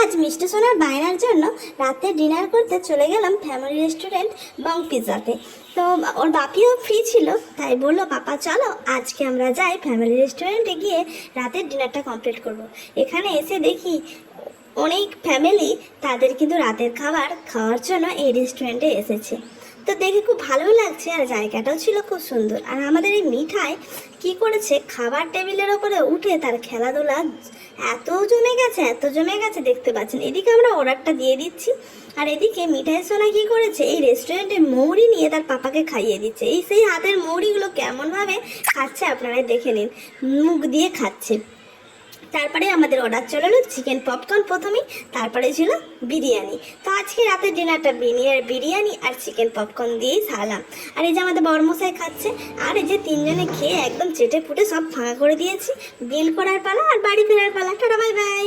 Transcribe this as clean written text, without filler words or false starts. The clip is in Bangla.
আজ মিষ্টি সোনার বায়নার জন্য রাতে ডিনার করতে চলে গেলাম ফ্যামিলি রেস্টুরেন্ট বং পিৎজাতে। তো ওর বাপিও ফ্রি ছিল, তাই বললো পাপা চলো আজকে আমরা যাই ফ্যামিলি রেস্টুরেন্টে, গিয়ে রাতের ডিনারটা কমপ্লিট করব। এখানে এসে দেখি অনেক ফ্যামিলি তাদের কিন্তু রাতের খাবার খাওয়ার জন্য এই রেস্টুরেন্টে এসেছে। তো দেখে খুব ভালো লাগছে, আর জায়গাটাও ছিল খুব সুন্দর। আর আমাদের এই মিঠাই কি করেছে, খাবার টেবিলের ওপরে উঠে তার খেলাধুলা এত জমে গেছে দেখতে পাচ্ছেন। এদিকে আমরা অর্ডারটা দিয়ে দিচ্ছি, আর এদিকে মিঠাই সোনা কি করেছে, এই রেস্টুরেন্টে মৌরি নিয়ে তার পাপাকে খাইয়ে দিচ্ছে। এই সেই হাতের মৌরিগুলো কেমনভাবে খাচ্ছে আপনারা দেখে নিন, মুখ দিয়ে খাচ্ছে। তারপরে আমাদের অর্ডার চলে এলো চিকেন পপকর্ন প্রথমেই, তারপরে ছিল বিরিয়ানি। তো আজকে রাতের ডিনারটা বিরিয়ানি আর চিকেন পপকর্ন দিয়েই সারলাম। আর এই যে আমাদের বড়মশাই খাচ্ছে, আর এই যে তিনজনে খেয়ে একদম চেটে ফুটে সব ফাঁকা করে দিয়েছি। বিল করার পালা আর বাড়ি ফেরার পালা। Tata bye bye.